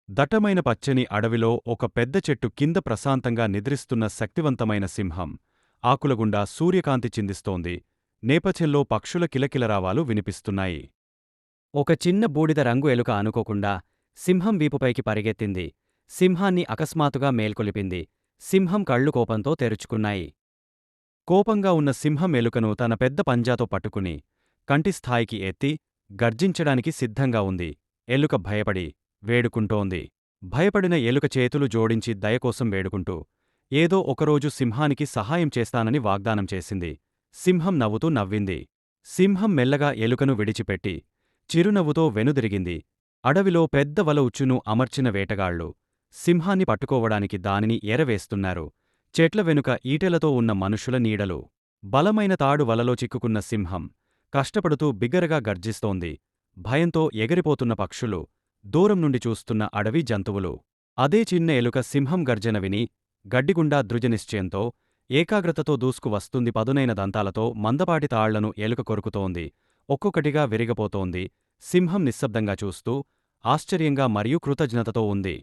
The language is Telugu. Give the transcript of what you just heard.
దట్టమైన పచ్చని అడవిలో ఒక పెద్ద చెట్టు కింద ప్రశాంతంగా నిద్రిస్తున్న శక్తివంతమైన సింహం ఆకులగుండా సూర్యకాంతి చిందిస్తోంది. నేపథ్యంలో పక్షుల కిలకిలరావాలు వినిపిస్తున్నాయి. ఒక చిన్న బూడిద రంగు ఎలుక అనుకోకుండా సింహం వీపుపైకి పరిగెత్తింది. సింహాన్ని అకస్మాత్తుగా మేల్కొలిపింది. సింహం కళ్ళు కోపంతో తెరుచుకున్నాయి. కోపంగా ఉన్న సింహం ఎలుకను తన పెద్ద పంజాతో పట్టుకుని కంటిస్థాయికి ఎత్తి గర్జించడానికి సిద్ధంగా ఉంది. ఎలుక భయపడి వేడుకుంటోంది. భయపడిన ఎలుక చేతులు జోడించి దయకోసం వేడుకుంటూ ఏదో ఒకరోజు సింహానికి సహాయం చేస్తానని వాగ్దానం చేసింది. సింహం నవ్వుతూ నవ్వింది. సింహం మెల్లగా ఎలుకను విడిచిపెట్టి చిరునవ్వుతో వెనుదిరిగింది. అడవిలో పెద్ద వల ఉచ్చును అమర్చిన వేటగాళ్లు సింహాన్ని పట్టుకోవడానికి దానిని ఎరవేస్తున్నారు. చెట్ల వెనుక ఈటెలతో ఉన్న మనుషుల నీడలు. బలమైన తాడు వలలో చిక్కుకున్న సింహం కష్టపడుతూ బిగ్గరగా గర్జిస్తోంది. భయంతో ఎగిరిపోతున్న పక్షులు, దూరం నుండి చూస్తున్న అడవి జంతువులు. అదే చిన్న ఎలుక సింహం గర్జన విని గడ్డిగుండా దృఢనిశ్చయంతో ఏకాగ్రతతో దూసుకు వస్తుంది. పదునైన దంతాలతో మందపాటి తాళ్లను ఎలుక కొరుకుతోంది. ఒక్కొక్కటిగా విరిగపోతోంది. సింహం నిశ్శబ్దంగా చూస్తూ ఆశ్చర్యంగా మరియు కృతజ్ఞతతో ఉంది.